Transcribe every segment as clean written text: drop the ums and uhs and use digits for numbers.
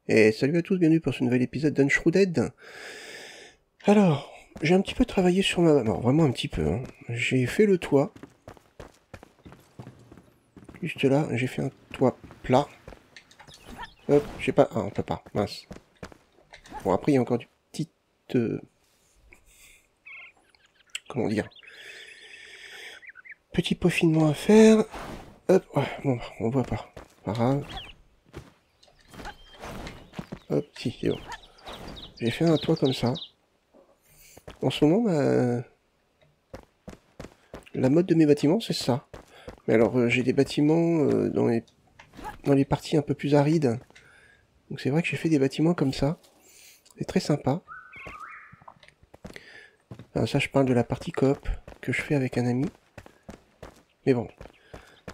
Et salut à tous, bienvenue pour ce nouvel épisode d'Unshrooted. Alors, j'ai un petit peu travaillé sur ma... Non, vraiment un petit peu, hein. J'ai fait le toit. Juste là, j'ai fait un toit plat. Hop, je sais pas... Ah, on peut pas, mince. Bon, après, il y a encore du petit... comment dire? Petit peaufinement à faire. Hop, ouais, bon, on voit pas. Pas grave. Hop, si, c'est bon. J'ai fait un toit comme ça. En ce moment, la mode de mes bâtiments, c'est ça. Mais alors, j'ai des bâtiments dans les parties un peu plus arides. Donc c'est vrai que j'ai fait des bâtiments comme ça. C'est très sympa. Enfin, ça, je parle de la partie coop que je fais avec un ami. Mais bon.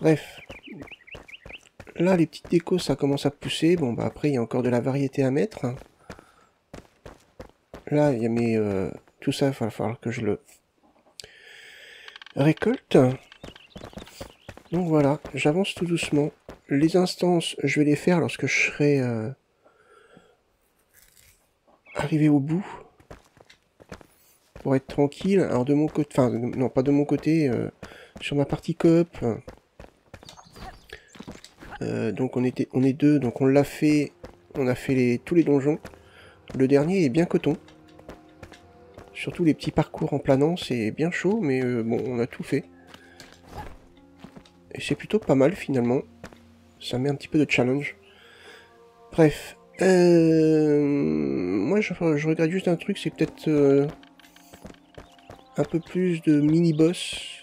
Bref. Là, les petites décos, ça commence à pousser. Bon, bah après, il y a encore de la variété à mettre. Là, il y a mes... tout ça, il va falloir que je le récolte. Donc voilà, j'avance tout doucement. Les instances, je vais les faire lorsque je serai arrivé au bout. Pour être tranquille. Alors de mon côté... Enfin, non, pas de mon côté. Sur ma partie coop... donc on est deux, donc on l'a fait, on a fait tous les donjons. Le dernier est bien coton. Surtout les petits parcours en planant, c'est bien chaud, mais bon, on a tout fait. Et c'est plutôt pas mal finalement. Ça met un petit peu de challenge. Bref. Moi je regrette juste un truc, c'est peut-être un peu plus de mini-boss.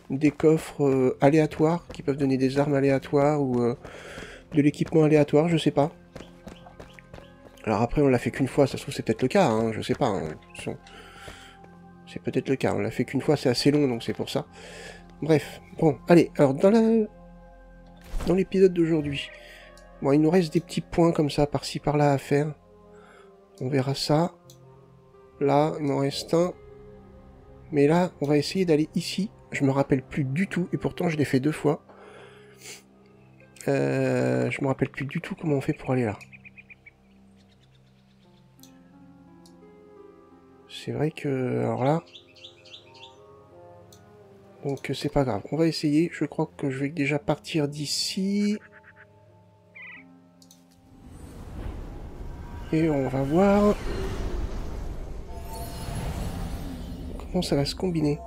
Des coffres aléatoires qui peuvent donner des armes aléatoires ou de l'équipement aléatoire, je sais pas. Alors après, on l'a fait qu'une fois, ça se trouve c'est peut-être le cas, hein, je sais pas. Hein. C'est peut-être le cas, on l'a fait qu'une fois, c'est assez long, donc c'est pour ça. Bref, bon, allez, alors dans l'épisode d'aujourd'hui, bon, il nous reste des petits points comme ça, par-ci, par-là à faire. On verra ça. Là, il m'en reste un. Mais là, on va essayer d'aller ici. Je me rappelle plus du tout, et pourtant je l'ai fait 2 fois. Je me rappelle plus du tout comment on fait pour aller là. C'est vrai que... Alors là... Donc c'est pas grave, on va essayer. Je crois que je vais déjà partir d'ici. Et on va voir comment ça va se combiner.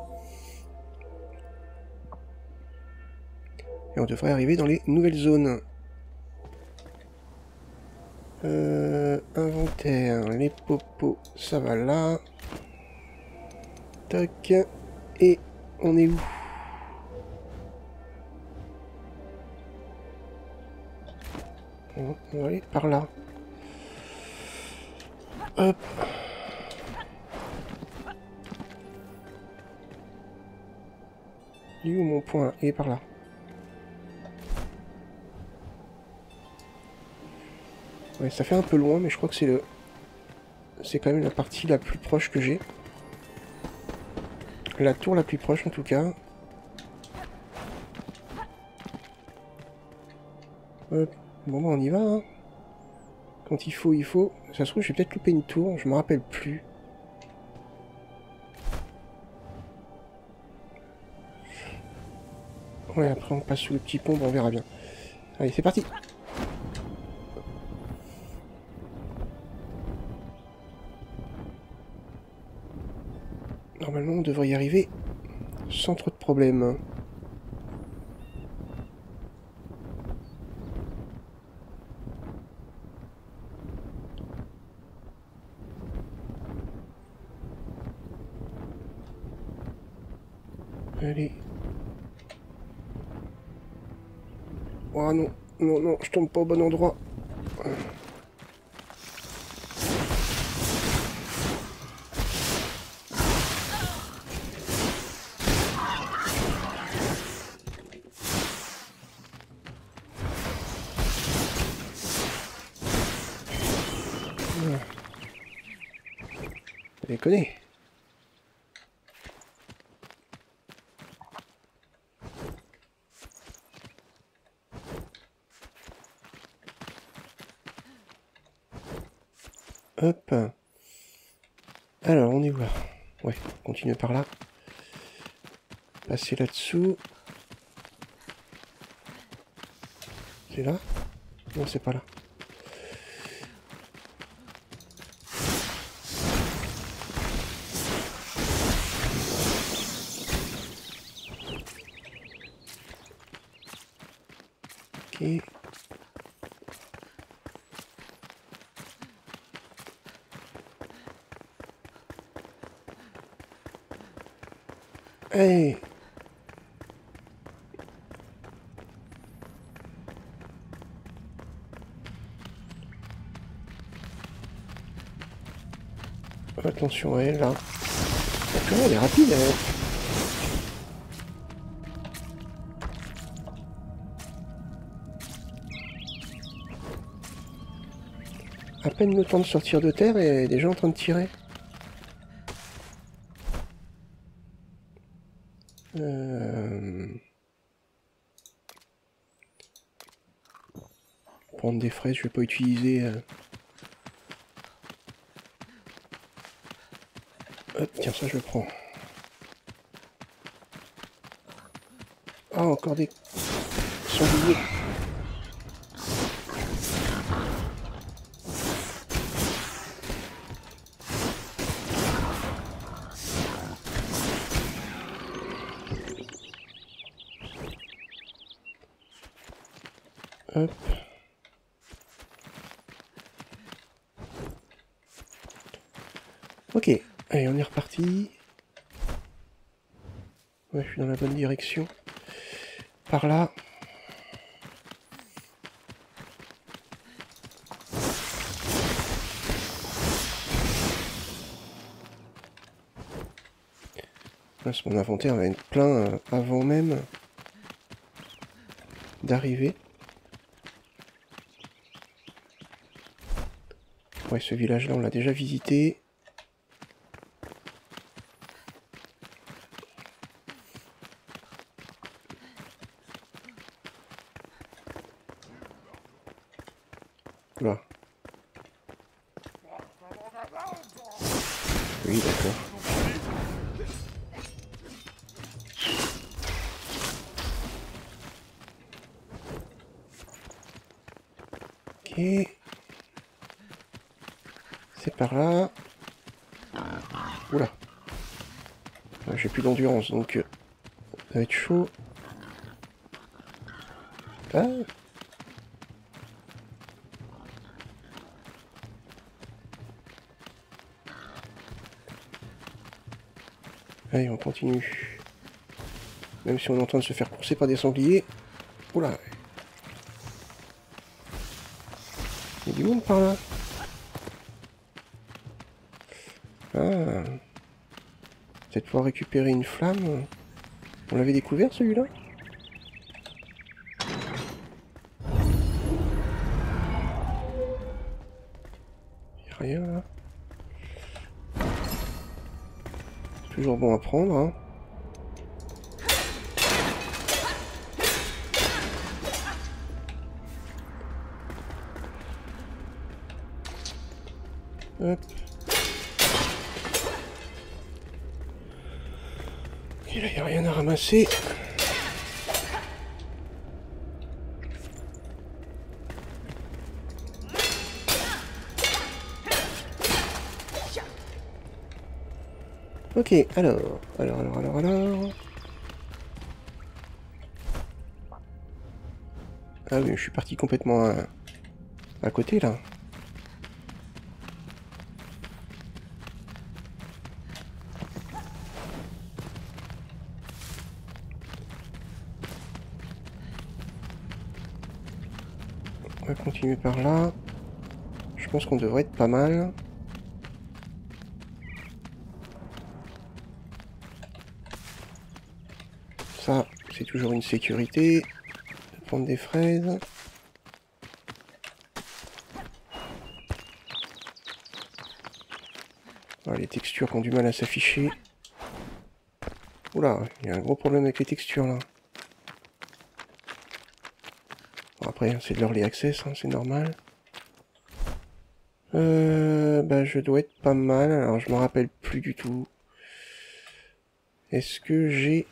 Et on devrait arriver dans les nouvelles zones. Inventaire, les popos, ça va là. Tac. Et on est où? On va aller par là. Hop. Il est où mon point? Il est par là. Ouais, ça fait un peu loin, mais je crois que c'est quand même la partie la plus proche que j'ai. La tour la plus proche en tout cas. Hop. Bon bah on y va, hein. Quand il faut, il faut. Ça se trouve, je vais peut-être louper une tour, je me rappelle plus. Ouais, après on passe sous le petit pont, on verra bien. Allez, c'est parti. Normalement, on devrait y arriver sans trop de problèmes. Allez. Oh non, non, non, je tombe pas au bon endroit. Vous déconnez. Hop. Alors, on est où là? Ouais, continuer par là. Passer là-dessous. C'est là? Non, c'est pas là. Ok. Allez. Attention à elle là. Comment elle est rapide elle. À peine le temps de sortir de terre et elle est déjà en train de tirer. Prendre des fraises, je vais pas utiliser. Hop, tiens, ça je le prends. Ah, encore des sangliers. Hop. Ok, allez, on est reparti. Ouais, je suis dans la bonne direction. Par là. Mince, mon inventaire va être plein avant même d'arriver. Ouais, ce village-là, on l'a déjà visité. Là. Oui, d'accord. Ok. C'est par là. Oula. J'ai plus d'endurance, donc ça va être chaud. Ah. Allez, on continue. Même si on est en train de se faire courser par des sangliers. Oula. Il y a du monde par là. Ah. Peut-être pouvoir récupérer une flamme. On l'avait découvert celui-là? Y'a rien là. C'est toujours bon à prendre, hein. Hop. Ok, là y'a rien à ramasser. Ok, alors. Ah oui, je suis parti complètement à côté là. On va continuer par là. Je pense qu'on devrait être pas mal. Ça, c'est toujours une sécurité. De prendre des fraises. Ah, les textures qui ont du mal à s'afficher. Oula, il y a un gros problème avec les textures là. Bon, après, c'est de l'early access, hein, c'est normal. Bah, je dois être pas mal. Alors, je me rappelle plus du tout. Est-ce que j'ai...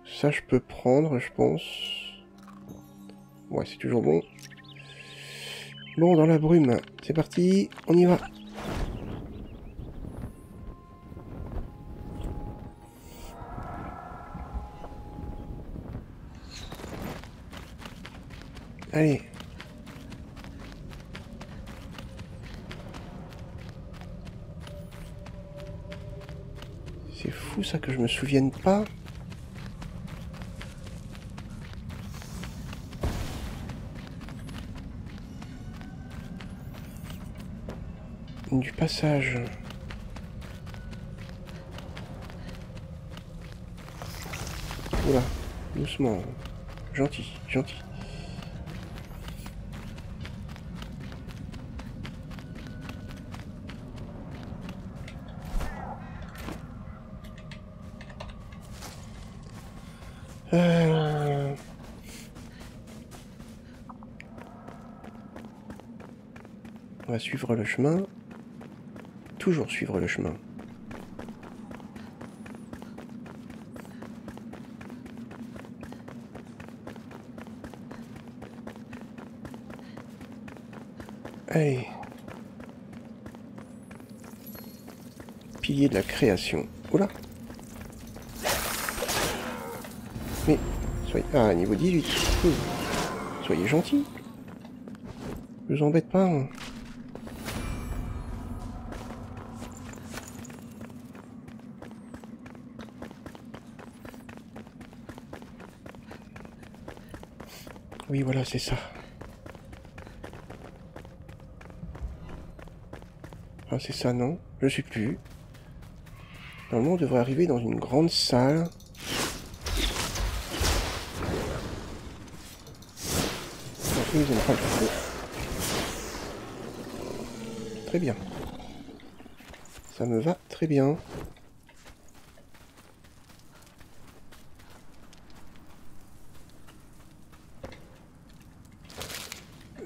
Ça, je peux prendre, je pense. Ouais, c'est toujours bon. Bon, dans la brume. C'est parti, on y va. Allez. C'est fou ça que je me souvienne pas. Du passage. Oula, doucement. Gentil, gentil. On va suivre le chemin. Toujours suivre le chemin. Allez. Pilier de la création. Oula. Mais, soyez... Ah, niveau 18. Soyez gentils. Je vous embête pas. Hein. Oui, voilà, c'est ça. Ah, c'est ça, non? Je sais plus. Normalement, on devrait arriver dans une grande salle. Ils n'aiment pas le feu. Très bien. Ça me va très bien.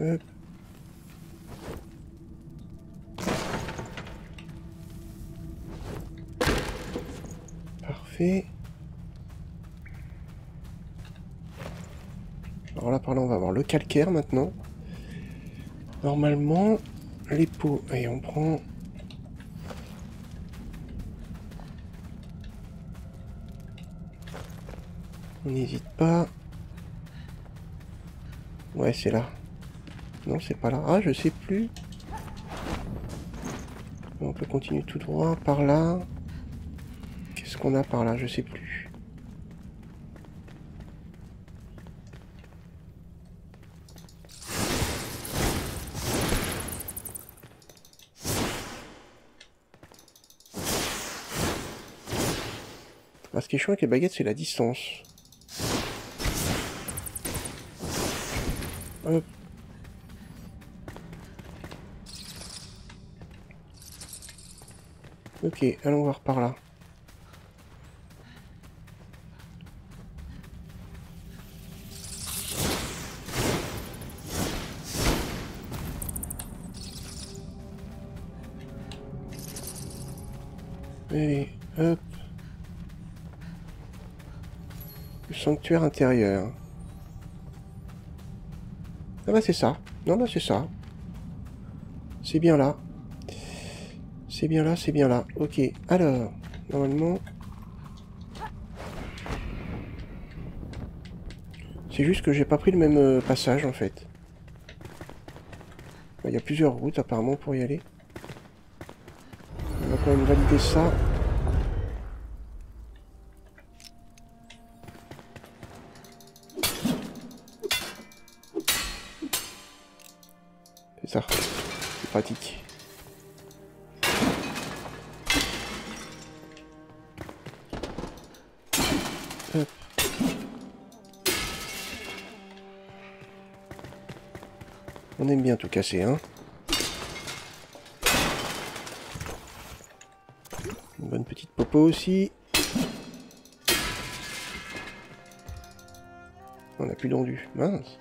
Hop. Parfait. Alors là, par là, on va avoir le calcaire maintenant. Normalement, les pots. Et on prend... On n'hésite pas. Ouais, c'est là. Non, c'est pas là. Ah, je sais plus. On peut continuer tout droit par là. Qu'est-ce qu'on a par là? Je sais plus. Ah, ce qui est chiant avec les baguettes, c'est la distance. Hop. Ok, allons voir par là. Allez, hop. Le sanctuaire intérieur. Ah bah c'est ça. Non, bah c'est ça. C'est bien là. C'est bien là, c'est bien là. Ok, alors, normalement... C'est juste que j'ai pas pris le même passage en fait. Il y a plusieurs routes apparemment pour y aller. On va quand même valider ça. C'est ça. C'est pratique. Hop. On aime bien tout casser, hein. Une bonne petite popo aussi. On n'a plus d'endu. Mince.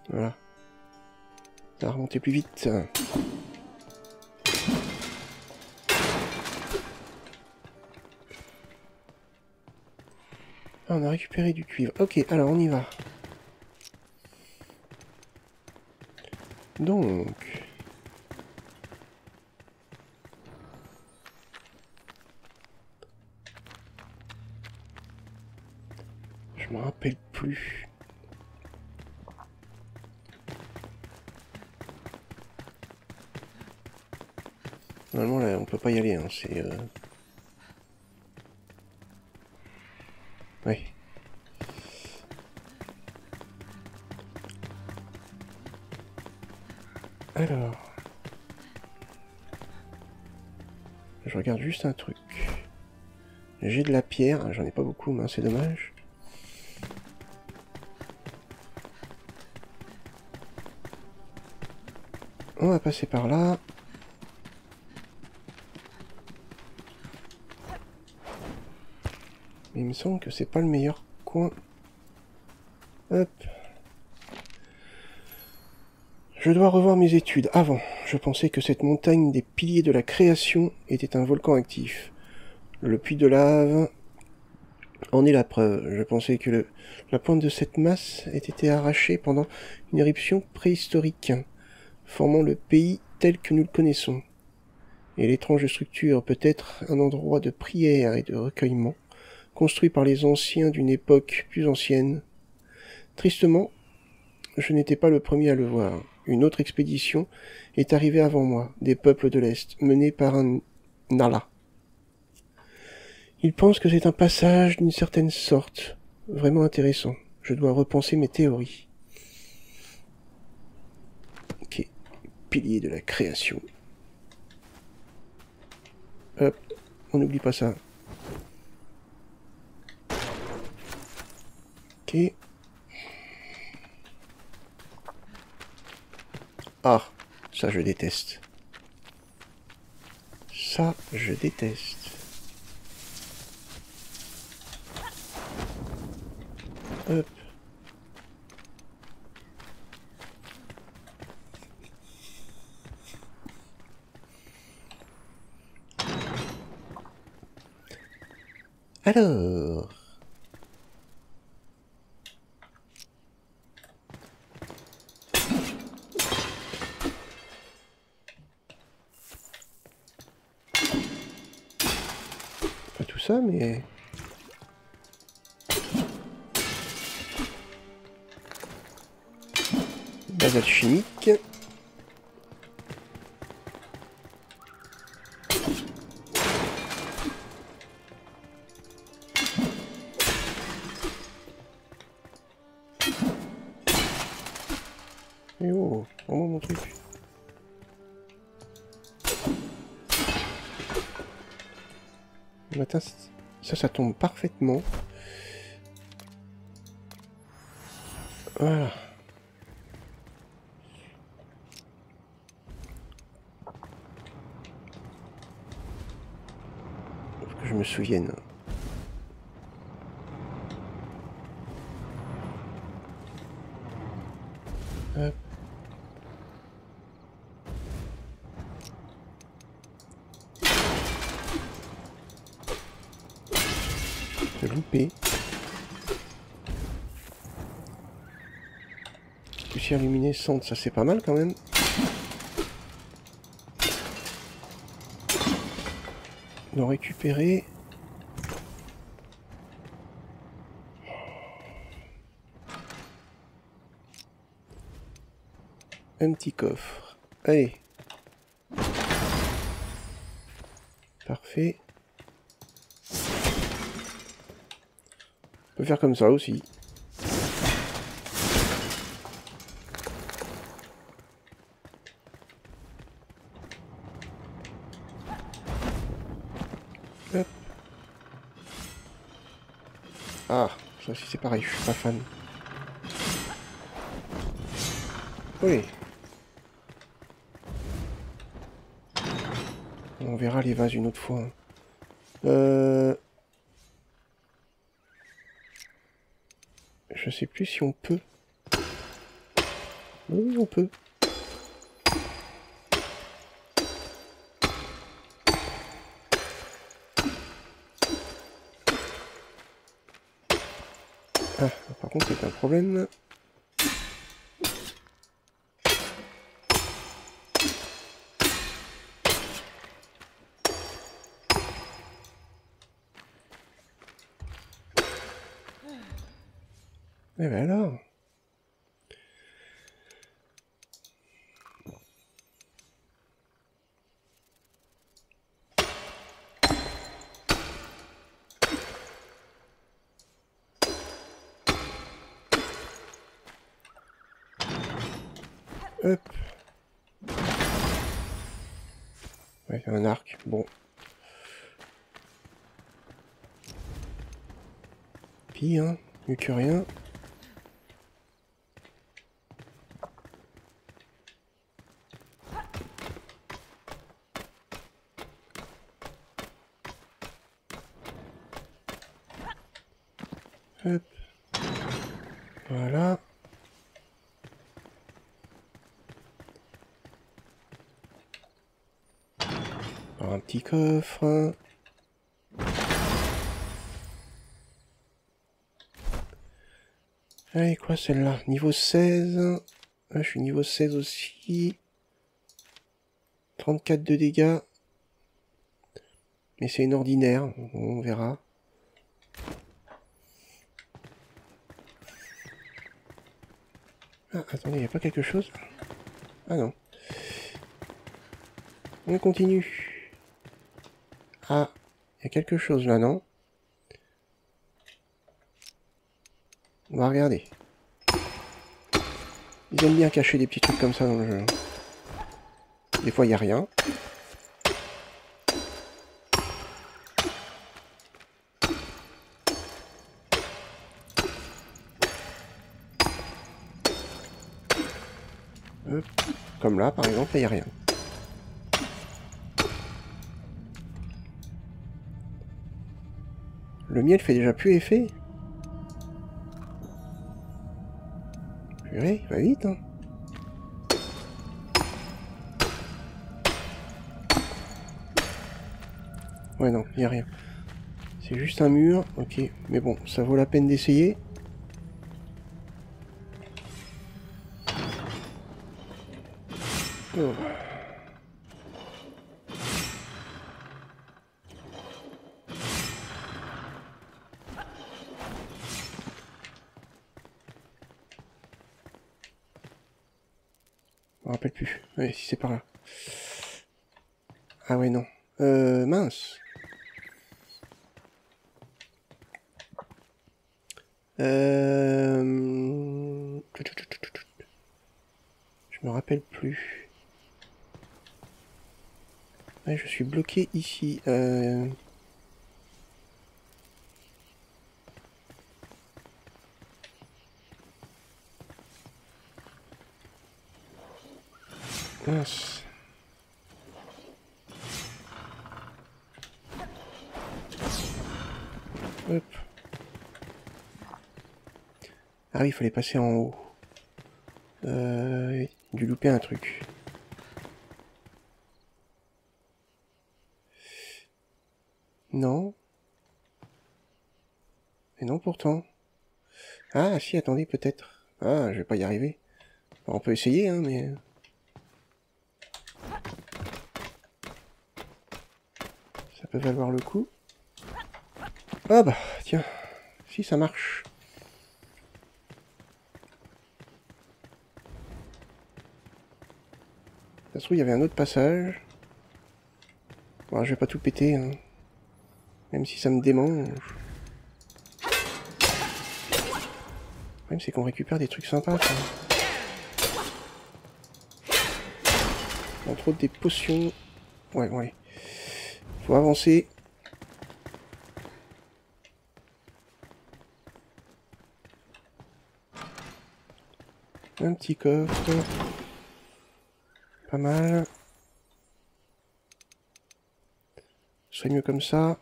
Voilà. Ça va remonter plus vite. Ah, on a récupéré du cuivre. Ok, alors on y va. Donc... Je me rappelle plus. Normalement, là, on peut pas y aller. Hein. C'est... Ouais. Alors... Je regarde juste un truc. J'ai de la pierre. J'en ai pas beaucoup, mais c'est dommage. On va passer par là. Mais il me semble que c'est pas le meilleur coin. Hop. Je dois revoir mes études. Avant, je pensais que cette montagne des piliers de la création était un volcan actif. Le puits de lave en est la preuve. Je pensais que la pointe de cette masse ait été arrachée pendant une éruption préhistorique, formant le pays tel que nous le connaissons. Et l'étrange structure peut être un endroit de prière et de recueillement, construit par les anciens d'une époque plus ancienne. Tristement, je n'étais pas le premier à le voir. Une autre expédition est arrivée avant moi, des peuples de l'Est, menée par un Nala. Ils pensent que c'est un passage d'une certaine sorte, vraiment intéressant. Je dois repenser mes théories. Ok, pilier de la création. Hop, on n'oublie pas ça. Ok. Ah, ça je déteste. Ça, je déteste. Hop. Alors... Pas tout ça, mais... Base alchimique. Et oh, vraiment mon truc. Le matin, ça tombe parfaitement. Voilà. Faut que je me souvienne. Hop. J'ai loupé. Poussière luminescente, ça c'est pas mal quand même. On va récupérer. Un petit coffre. Allez. Parfait. On peut faire comme ça aussi. Hop. Ah, ça aussi c'est pareil, je suis pas fan. Oui. On verra les vases une autre fois. Je sais plus si on peut. Oui, on peut. Ah, par contre, c'est un problème. Eh ben alors. Hop. Ouais, un arc. Bon. Pis, hein. Mieux que rien. Hop. Voilà. Alors, un petit coffre. Allez, quoi celle-là? Niveau 16. Ah, je suis niveau 16 aussi. 34 de dégâts. Mais c'est une ordinaire. On verra. Ah, attendez, il n'y a pas quelque chose? Ah non. On continue. Ah, il y a quelque chose là, non? On va regarder. Ils aiment bien cacher des petits trucs comme ça dans le jeu. Des fois, il n'y a rien. Hop. Comme là, par exemple, il n'y a rien. Le miel fait déjà plus effet. Purée, il va vite, hein. Ouais, non, il n'y a rien. C'est juste un mur, ok. Mais bon, ça vaut la peine d'essayer. Oh. Je me rappelle plus. Ouais, si c'est par là. Ah ouais, non. Mince. Je me rappelle plus. Ouais, je suis bloqué ici. Mince. Hop. Ah oui, il fallait passer en haut. Dû louper un truc. Non. Et non pourtant. Ah si, attendez, peut-être. Ah, je vais pas y arriver. On peut essayer, hein, mais... Ça peut valoir le coup. Ah bah, tiens. Si, ça marche. Ça se trouve, il y avait un autre passage. Bon, je vais pas tout péter, hein. Même si ça me démange. Le problème, c'est qu'on récupère des trucs sympas, ça. Entre autres, des potions. Ouais, ouais. Faut avancer. Un petit coffre. Pas mal. Ce serait mieux comme ça.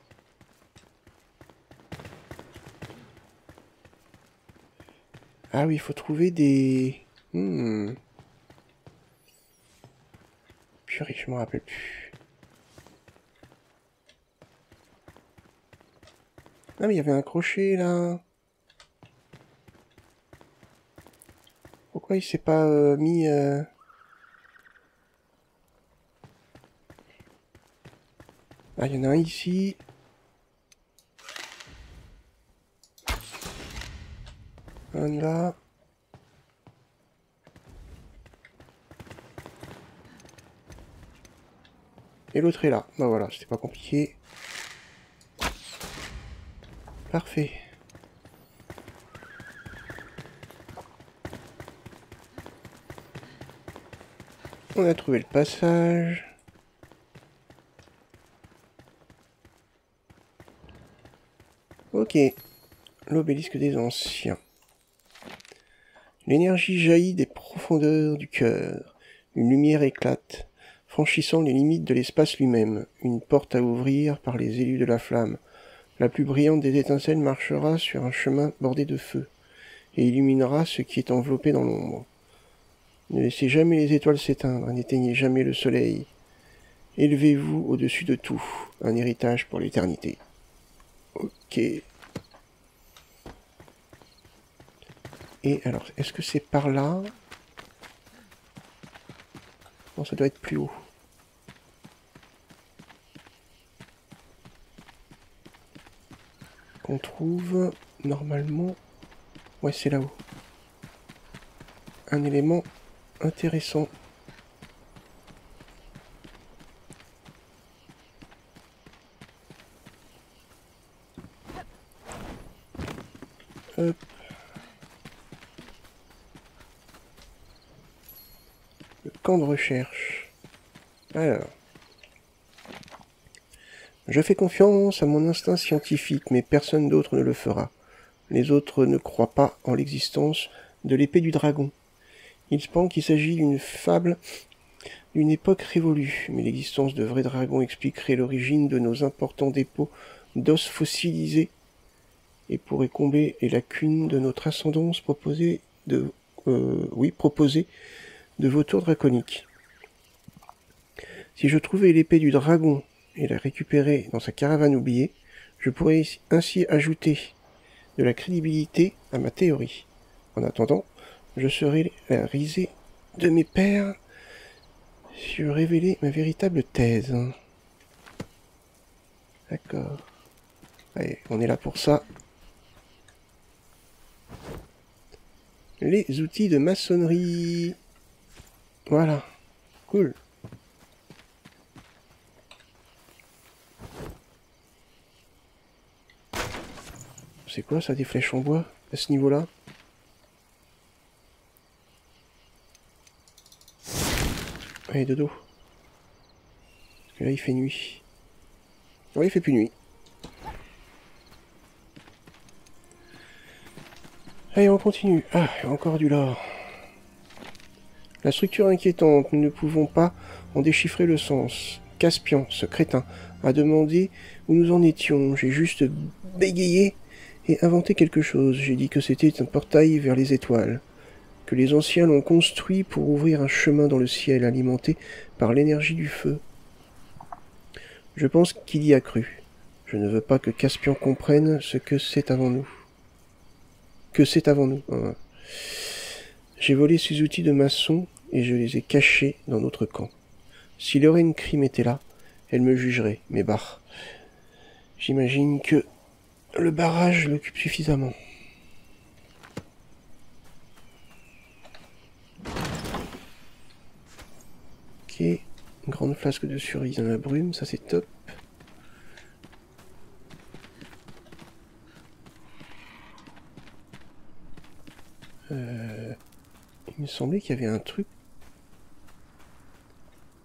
Ah oui, il faut trouver des... Purée, je m'en rappelle plus. Ah mais il y avait un crochet là. Pourquoi il s'est pas mis... Ah, il y en a un ici. Un là. Et l'autre est là. Bah voilà, c'était pas compliqué. Parfait. On a trouvé le passage. Ok. L'obélisque des anciens. L'énergie jaillit des profondeurs du cœur. Une lumière éclate, franchissant les limites de l'espace lui-même. Une porte à ouvrir par les élus de la flamme. La plus brillante des étincelles marchera sur un chemin bordé de feu, et illuminera ce qui est enveloppé dans l'ombre. Ne laissez jamais les étoiles s'éteindre, n'éteignez jamais le soleil. Élevez-vous au-dessus de tout, un héritage pour l'éternité. Ok. Et alors, est-ce que c'est par là? Non, ça doit être plus haut. Qu'on trouve normalement... Ouais, c'est là-haut. Un élément intéressant. Hop. Le camp de recherche. Alors. Je fais confiance à mon instinct scientifique, mais personne d'autre ne le fera. Les autres ne croient pas en l'existence de l'épée du dragon. Ils pensent qu'il s'agit d'une fable d'une époque révolue, mais l'existence de vrais dragons expliquerait l'origine de nos importants dépôts d'os fossilisés et pourrait combler les lacunes de notre ascendance proposée de vautours draconiques. Si je trouvais l'épée du dragon et la récupérais dans sa caravane oubliée, je pourrais ainsi ajouter de la crédibilité à ma théorie. En attendant, je serai la risée de mes pairs sur révéler ma véritable thèse. D'accord. Allez, on est là pour ça. Les outils de maçonnerie. Voilà. Cool. C'est quoi ça, des flèches en bois, à ce niveau-là? Allez, dodo. Parce que là, il fait nuit. Ouais, il fait plus nuit. Allez, on continue. Ah, encore du lore. La structure inquiétante, nous ne pouvons pas en déchiffrer le sens. Caspian, ce crétin, a demandé où nous en étions. J'ai juste bégayé et inventé quelque chose. J'ai dit que c'était un portail vers les étoiles, que les anciens l'ont construit pour ouvrir un chemin dans le ciel alimenté par l'énergie du feu. Je pense qu'il y a cru. Je ne veux pas que Caspian comprenne ce que c'est avant nous. Que c'est avant nous. J'ai volé ces outils de maçon et je les ai cachés dans notre camp. Si Lorraine Crime était là, elle me jugerait, mais bah, j'imagine que le barrage l'occupe suffisamment. Ok, une grande flasque de cerise dans la brume, ça c'est top. Il me semblait qu'il y avait un truc.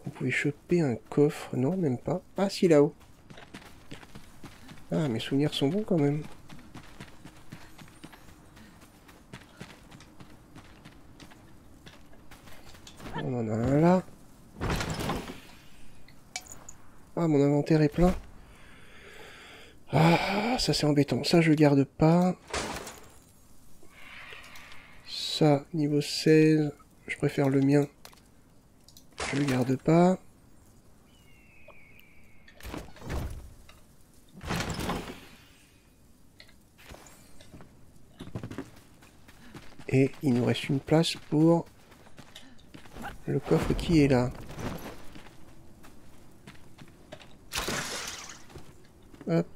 On pouvait choper un coffre, non, même pas. Ah si, là-haut. Ah, mes souvenirs sont bons quand même. On en a un là. Ah, mon inventaire est plein. Ah, ça c'est embêtant. Ça, je garde pas. Ça, niveau 16, je préfère le mien. Je le garde pas. Et il nous reste une place pour le coffre qui est là. Hop.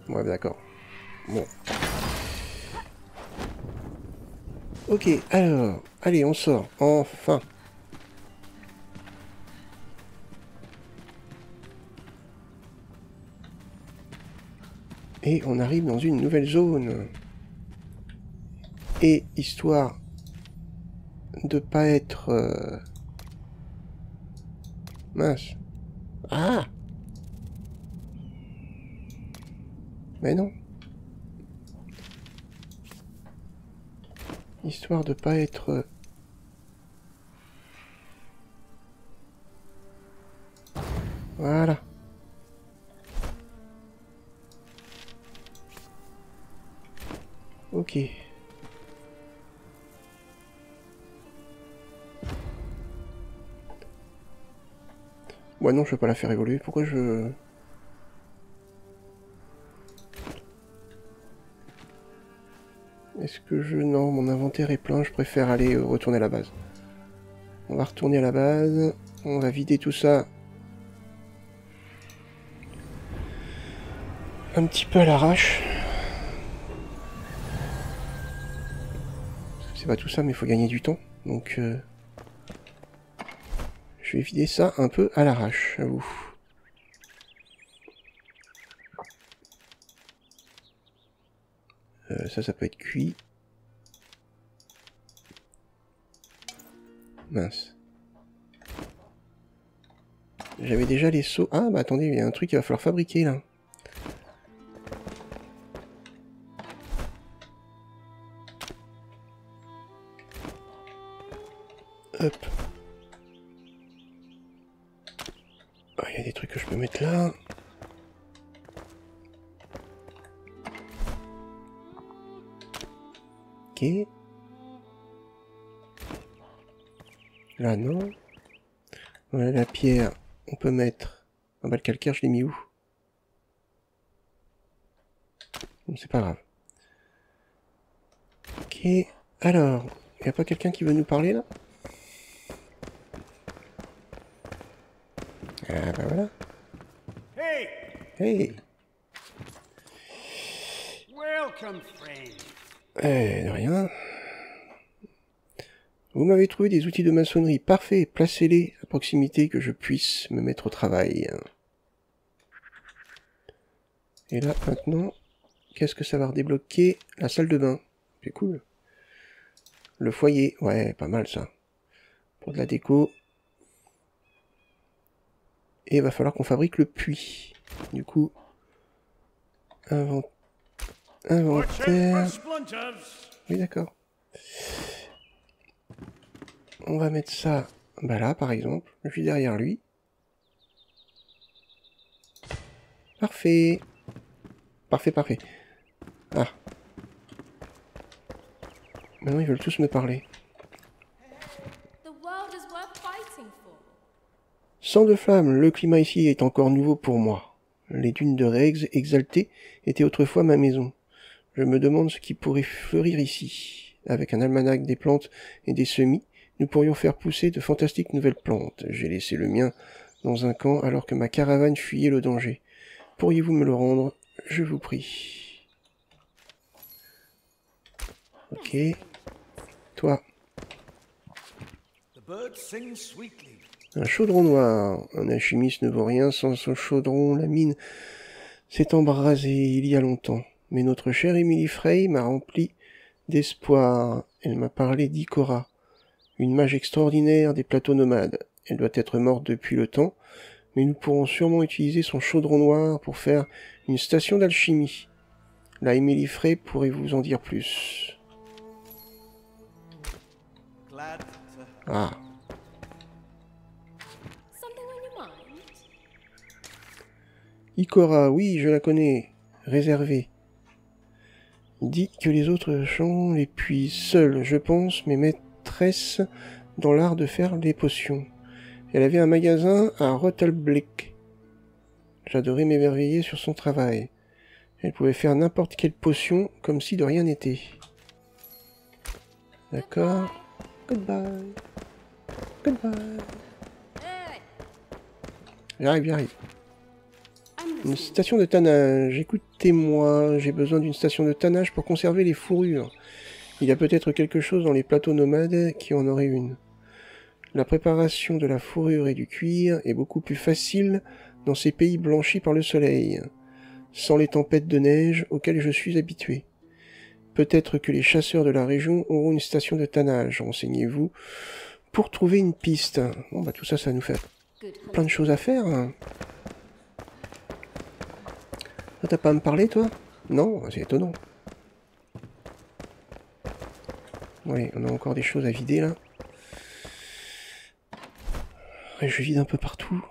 Ouais, d'accord. Bon. Ok, alors, allez, on sort. Enfin. Et on arrive dans une nouvelle zone. Et histoire de pas être... Mince. Ah! Mais non. Histoire de pas être... Voilà. Ok. Ouais, non, je peux pas la faire évoluer. Pourquoi je... Est-ce que je... Non, mon inventaire est plein. Je préfère aller retourner à la base. On va retourner à la base. On va vider tout ça. Un petit peu à l'arrache. C'est pas tout ça, mais il faut gagner du temps. Donc... je vais vider ça un peu à l'arrache, j'avoue. Ça peut être cuit. Mince. J'avais déjà les seaux. Ah, bah attendez, il y a un truc qu'il va falloir fabriquer, là. Hop. Ah, il y a des trucs que je peux mettre là. Ok. Là, non. Voilà, la pierre, on peut mettre... Ah bah le calcaire, je l'ai mis où? Bon, c'est pas grave. Ok. Alors, il n'y a pas quelqu'un qui veut nous parler, là? Ah bah voilà. Hey! Hey! Welcome, friend. De rien. Vous m'avez trouvé des outils de maçonnerie parfaits, placez-les à proximité que je puisse me mettre au travail. Et là, maintenant, qu'est-ce que ça va redébloquer? La salle de bain. C'est cool. Le foyer, ouais, pas mal ça. Pour de la déco. Et il va falloir qu'on fabrique le puits. Du coup, inventaire. Oui, d'accord. On va mettre ça, bah là, par exemple. Je suis derrière lui. Parfait. Parfait, parfait. Ah. Maintenant, ils veulent tous me parler. Sang de flamme, le climat ici est encore nouveau pour moi. Les dunes de Rexx exaltées étaient autrefois ma maison. Je me demande ce qui pourrait fleurir ici. Avec un almanach des plantes et des semis, nous pourrions faire pousser de fantastiques nouvelles plantes. J'ai laissé le mien dans un camp alors que ma caravane fuyait le danger. Pourriez-vous me le rendre? Je vous prie. Ok. Toi. Un chaudron noir. Un alchimiste ne vaut rien sans son chaudron. La mine s'est embrasée il y a longtemps. Mais notre chère Emily Frey m'a rempli d'espoir. Elle m'a parlé d'Ikora, une mage extraordinaire des plateaux nomades. Elle doit être morte depuis le temps, mais nous pourrons sûrement utiliser son chaudron noir pour faire une station d'alchimie. La Emily Frey pourrait vous en dire plus. Ah. Ikora, oui, je la connais. Réservée. Dit que les autres gens les puisent seuls, je pense, mes maîtresses dans l'art de faire les potions. Elle avait un magasin à Rottelblick. J'adorais m'émerveiller sur son travail. Elle pouvait faire n'importe quelle potion comme si de rien n'était. D'accord. Goodbye. Goodbye. J'arrive, j'arrive. Une station de tannage. Écoutez-moi, j'ai besoin d'une station de tannage pour conserver les fourrures. Il y a peut-être quelque chose dans les plateaux nomades qui en aurait une. La préparation de la fourrure et du cuir est beaucoup plus facile dans ces pays blanchis par le soleil, sans les tempêtes de neige auxquelles je suis habitué. Peut-être que les chasseurs de la région auront une station de tannage, renseignez-vous, pour trouver une piste. Bon bah tout ça, ça nous fait plein de choses à faire. T'as pas à me parler, toi? Non, c'est étonnant. Oui, on a encore des choses à vider, là. Ouais, je vide un peu partout.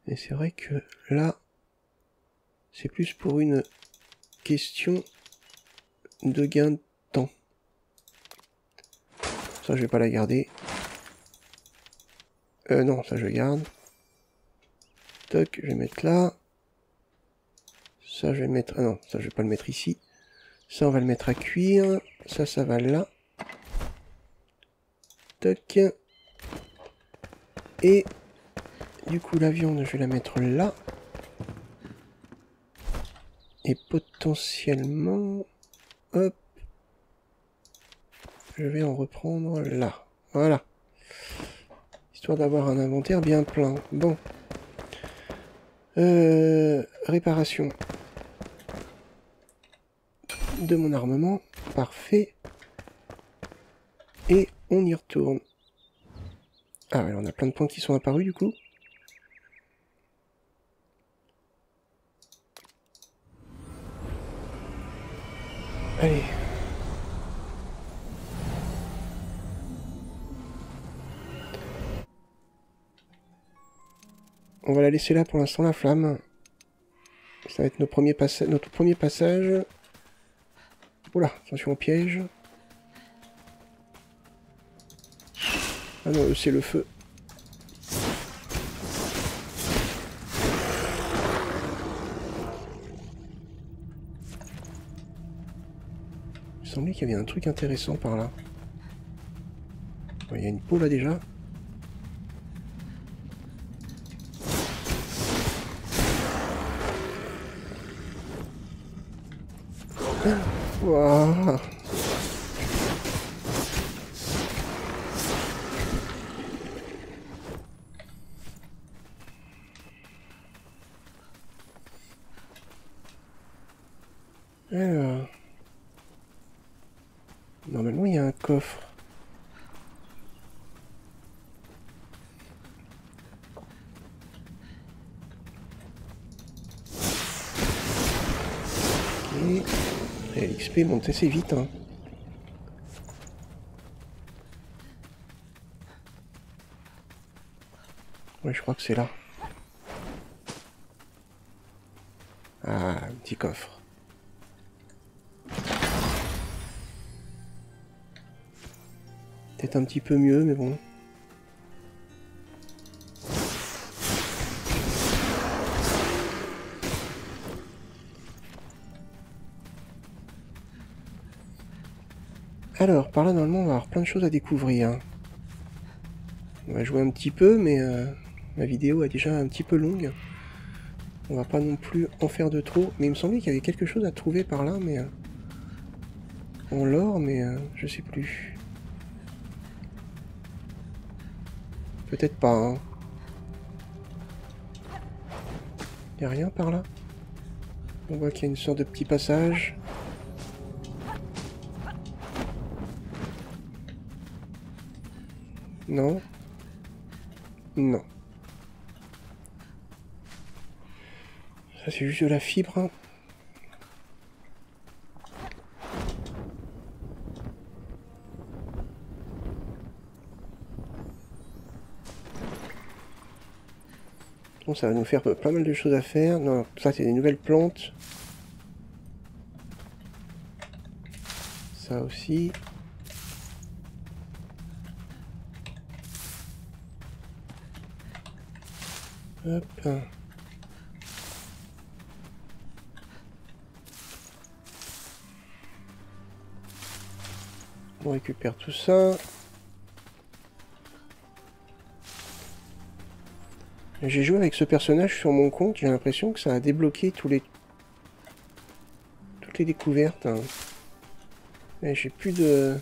Et c'est vrai que là, c'est plus pour une question de gain de temps. Ça, je vais pas la garder. Non, ça, je garde. Toc, je vais mettre là. Ça, je vais mettre... Ah non, ça, je vais pas le mettre ici. Ça, on va le mettre à cuire. Ça, ça va là. Toc. Et... du coup, la viande, je vais la mettre là. Et potentiellement... hop. Je vais en reprendre là. Voilà. Histoire d'avoir un inventaire bien plein. Bon. Réparation. De mon armement. Parfait. Et on y retourne. Ah, ouais, on a plein de points qui sont apparus du coup. Allez. On va la laisser là pour l'instant, la flamme. Ça va être notre premier passage. Oula, attention au piège. Ah non, eux c'est le feu. Il me semblait qu'il y avait un truc intéressant par là. Il y a une peau là déjà. Waouh. Alors... normalement il y a un coffre. Ok. Et l'XP monte assez vite, hein. Ouais, je crois que c'est là. Ah, un petit coffre. Peut-être un petit peu mieux, mais bon. Alors, par là, normalement, on va avoir plein de choses à découvrir. On va jouer un petit peu, mais la vidéo est déjà un petit peu longue. On va pas non plus en faire de trop. Mais il me semblait qu'il y avait quelque chose à trouver par là, mais... en l'or, mais je sais plus. Peut-être pas, hein. Y a rien par là? On voit qu'il y a une sorte de petit passage. Non. Non. Ça c'est juste de la fibre. Hein. Bon, ça va nous faire pas mal de choses à faire. Non, ça c'est des nouvelles plantes. Ça aussi. Hop. On récupère tout ça. J'ai joué avec ce personnage sur mon compte, j'ai l'impression que ça a débloqué toutes les découvertes. Hein. J'ai plus de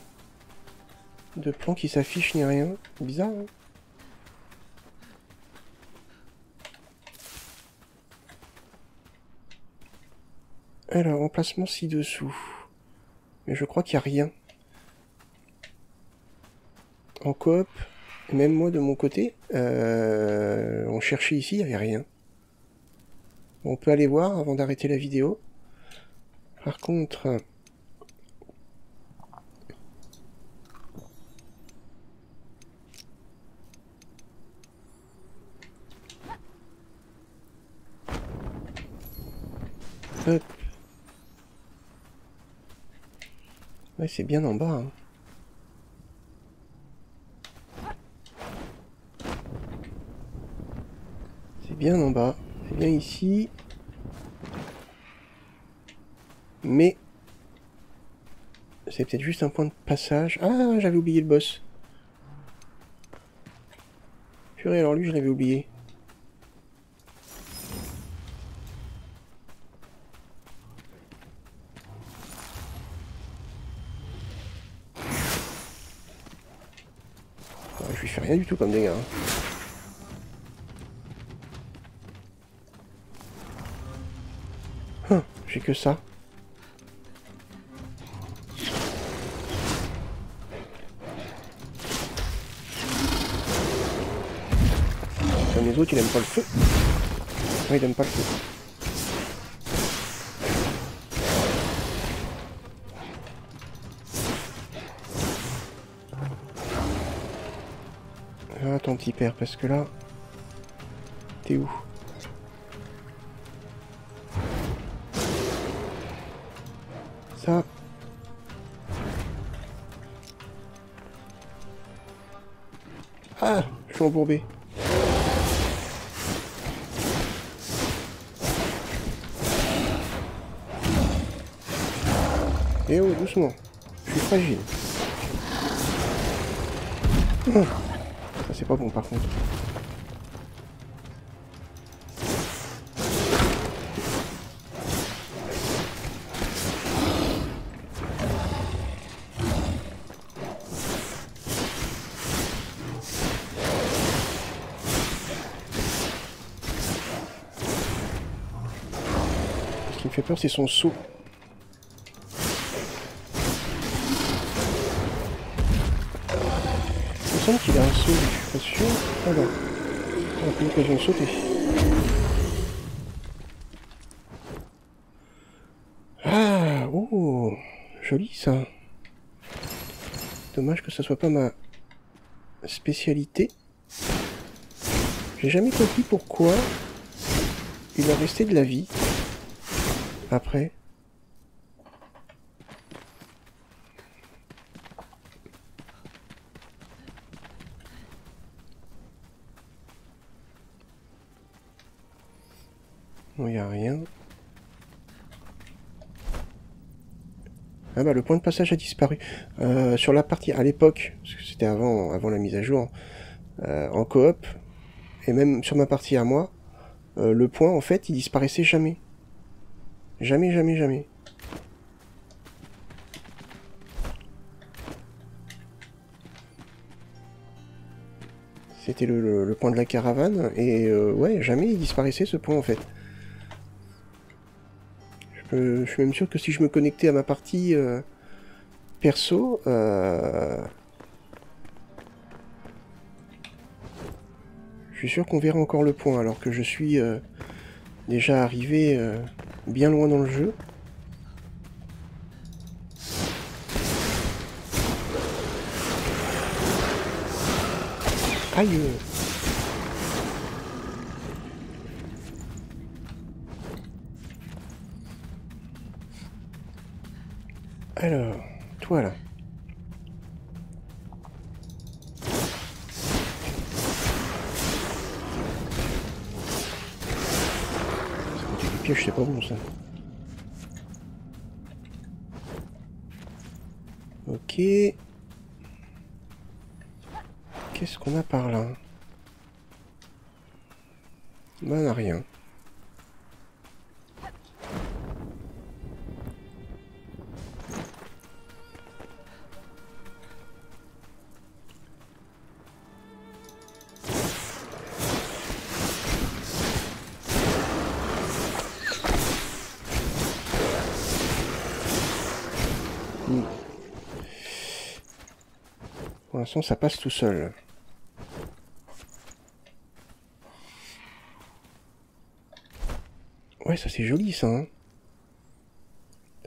plans qui s'affichent ni rien. Bizarre, hein. Alors, emplacement ci-dessous. Mais je crois qu'il n'y a rien. En coop, même moi de mon côté, on cherchait ici, il n'y avait rien. On peut aller voir avant d'arrêter la vidéo. Par contre... Hop. Ouais, c'est bien en bas. Hein. C'est bien en bas. C'est bien ici. Mais... c'est peut-être juste un point de passage. Ah, j'avais oublié le boss. Purée, alors lui, je l'avais oublié. Je lui fais rien du tout comme dégâts. Hein. J'ai que ça. Comme les autres, il aime pas le feu. Non, il aime pas le feu. Ah, attends, petit père, parce que là... T'es où? Ça... Ah, je suis embourbé. Eh oh, doucement. Je suis fragile. Ça, c'est pas bon, par contre. Ce qui me fait peur, c'est son saut. Il me semble qu'il a un saut, je suis pas sûr. Ah non. On a plus l'occasion de sauter. Ah, oh, joli ça. Dommage que ça soit pas ma spécialité. J'ai jamais compris pourquoi il a resté de la vie après. Bon, il n'y a rien. Ah bah le point de passage a disparu. Sur la partie à l'époque, parce que c'était avant la mise à jour, en coop, et même sur ma partie à moi, le point en fait il disparaissait jamais. Jamais, jamais, jamais. C'était le point de la caravane, et ouais, jamais il disparaissait ce point en fait. Je suis même sûr que si je me connectais à ma partie perso, je suis sûr qu'on verra encore le point, alors que je suis déjà arrivé bien loin dans le jeu. Aïe! Alors, toi là. piège, c'est pas bon ça. Ok. Qu'est-ce qu'on a par là? Ben, on n'a rien. Pour l'instant, ça passe tout seul. Ouais, ça c'est joli ça. Hein.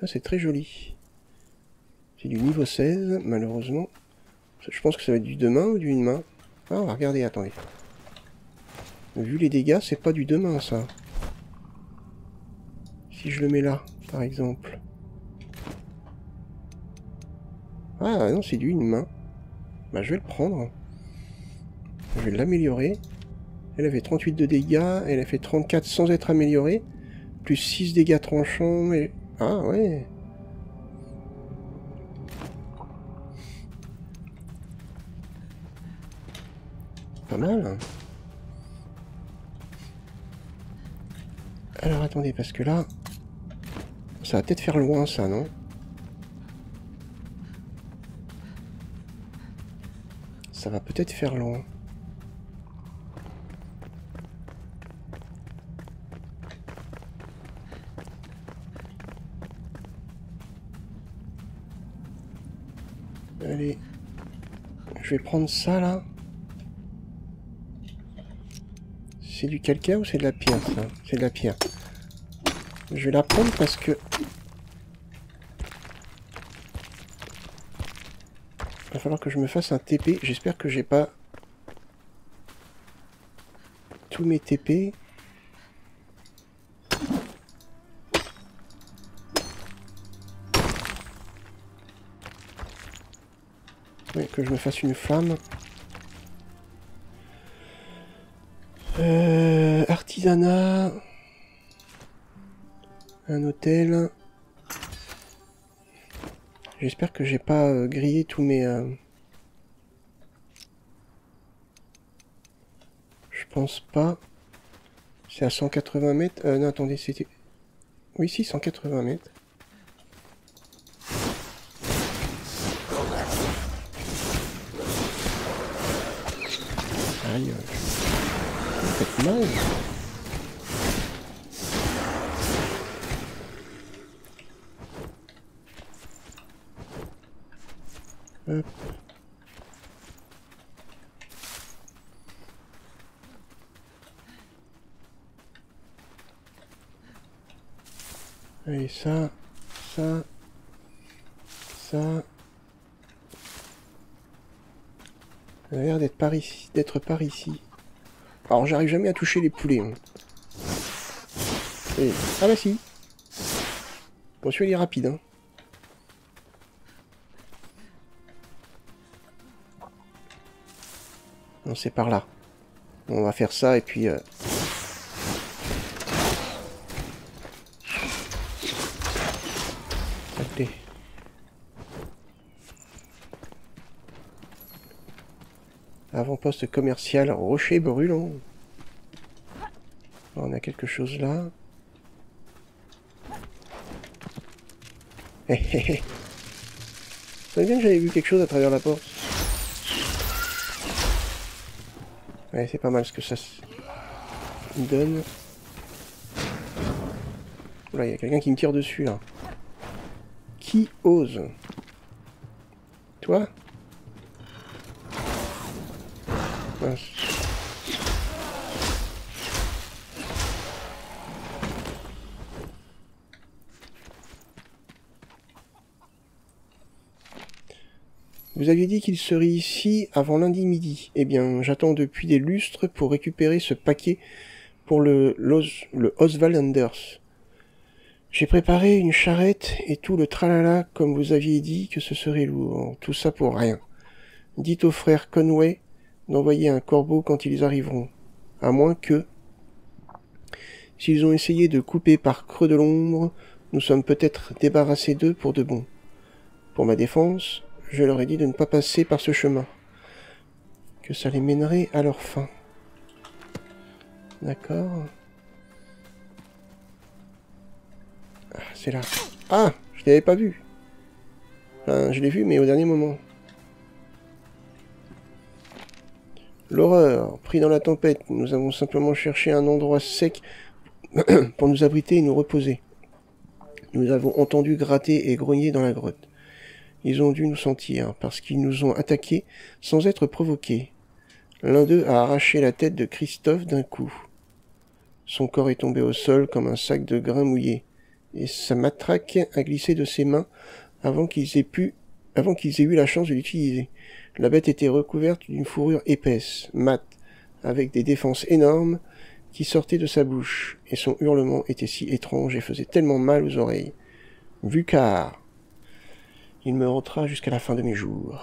Ça c'est très joli. C'est du niveau 16, malheureusement. Je pense que ça va être du 2 mains ou du 1 main. Ah, on va regarder, attendez. Vu les dégâts, c'est pas du 2 mains ça. Si je le mets là, par exemple. Ah non, c'est du 1 main. Bah je vais le prendre. Je vais l'améliorer. Elle a fait 38 de dégâts, elle a fait 34 sans être améliorée. Plus 6 dégâts tranchants, mais... Ah ouais. Pas mal. Hein. Alors attendez, parce que là... Ça va peut-être faire loin ça, non? Ça va peut-être faire loin. Allez. Je vais prendre ça là. C'est du calcaire ou c'est de la pierre ça? C'est de la pierre. Je vais la prendre parce que... Il va falloir que je me fasse un TP. J'espère que j'ai pas... tous mes TP. Oui, que je me fasse une flamme. Artisanat. Un hôtel. J'espère que j'ai pas grillé tous mes... Je pense pas. C'est à 180 mètres. Non, attendez, c'était... Oui, si, 180 mètres. Aïe, faites mal. Hop. Allez, ça, ça, ça. Ça a l'air d'être par ici, par ici. Alors, j'arrive jamais à toucher les poulets. Hein. Et... Ah bah si. Bon, celui-là, il est rapide. Hein. Non, c'est par là. On va faire ça et puis... Allez. Avant-poste commercial Rocher Brûlant. On a quelque chose là. Hé hé hé. C'est bien que j'avais vu quelque chose à travers la porte. Ouais, c'est pas mal ce que ça donne. Oula, il y a quelqu'un qui me tire dessus là. Qui ose? Toi? Mince. Vous aviez dit qu'il serait ici avant lundi midi. Eh bien, j'attends depuis des lustres pour récupérer ce paquet pour le Oswald Anders. J'ai préparé une charrette et tout le tralala comme vous aviez dit que ce serait lourd. Tout ça pour rien. Dites aux frères Conway d'envoyer un corbeau quand ils arriveront. À moins que... S'ils ont essayé de couper par creux de l'ombre, nous sommes peut-être débarrassés d'eux pour de bon. Pour ma défense, je leur ai dit de ne pas passer par ce chemin, que ça les mènerait à leur fin. D'accord. Ah, c'est là. Ah, je l'avais pas vu. Enfin, je l'ai vu, mais au dernier moment. L'horreur. Pris dans la tempête, nous avons simplement cherché un endroit sec pour nous abriter et nous reposer. Nous avons entendu gratter et grogner dans la grotte. Ils ont dû nous sentir, parce qu'ils nous ont attaqués sans être provoqués. L'un d'eux a arraché la tête de Christophe d'un coup. Son corps est tombé au sol comme un sac de grains mouillés, et sa matraque a glissé de ses mains avant qu'ils aient eu la chance de l'utiliser. La bête était recouverte d'une fourrure épaisse, mate, avec des défenses énormes qui sortaient de sa bouche, et son hurlement était si étrange et faisait tellement mal aux oreilles. Vucar. Il me hantera jusqu'à la fin de mes jours.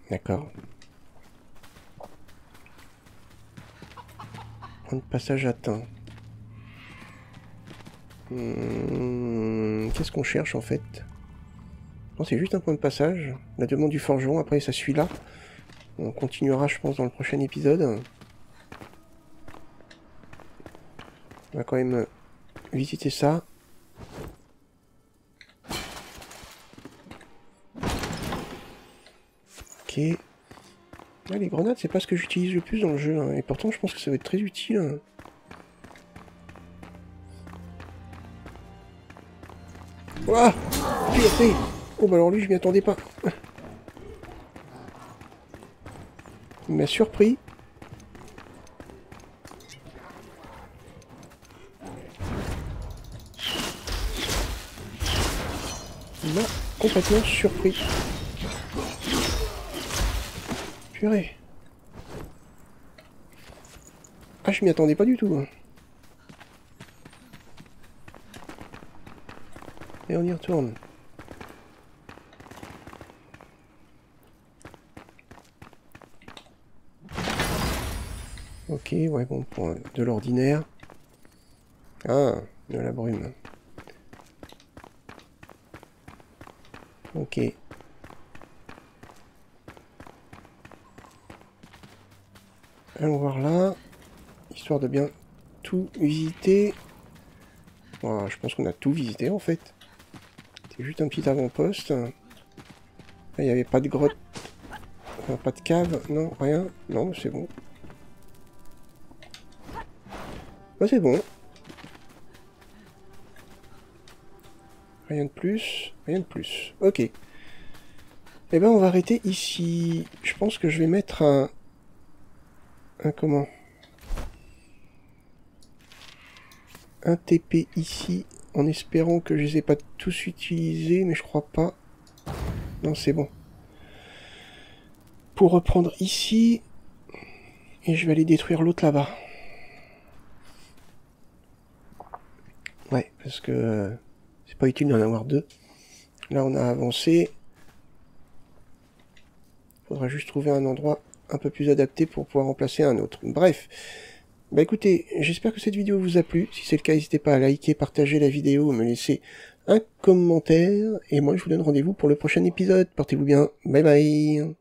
D'accord. Point de passage atteint. Qu'est-ce qu'on cherche en fait? Non, c'est juste un point de passage. La demande du forgeron, après ça suit là. On continuera, je pense, dans le prochain épisode. On va quand même visiter ça. Ok. Là, les grenades, c'est pas ce que j'utilise le plus dans le jeu. Hein. Et pourtant, je pense que ça va être très utile. Hein. Ouah! Putain! Oh bah alors lui, je m'y attendais pas. Il m'a surpris. Il m'a complètement surpris. Purée. Ah, je m'y attendais pas du tout. Hein. Et on y retourne. Ok, ouais, bon, pour de l'ordinaire. Ah, de la brume. Ok. Allons voir là. Histoire de bien tout visiter. Voilà, je pense qu'on a tout visité en fait. C'est juste un petit avant-poste. Là, il n'y avait pas de grotte. Enfin, pas de cave. Non, rien. Non, c'est bon. Bah, c'est bon. Rien de plus. Rien de plus. Ok. Eh ben, on va arrêter ici. Je pense que je vais mettre un comment? Un TP ici, en espérant que je les ai pas tous utilisés, mais je crois pas. Non, c'est bon. Pour reprendre ici, et je vais aller détruire l'autre là-bas. Ouais, parce que c'est pas utile d'en avoir deux. Là, on a avancé. Faudra juste trouver un endroit un peu plus adapté pour pouvoir remplacer un autre. Bref. Bah écoutez, j'espère que cette vidéo vous a plu. Si c'est le cas, n'hésitez pas à liker, partager la vidéo, me laisser un commentaire. Et moi, je vous donne rendez-vous pour le prochain épisode. Portez-vous bien. Bye bye.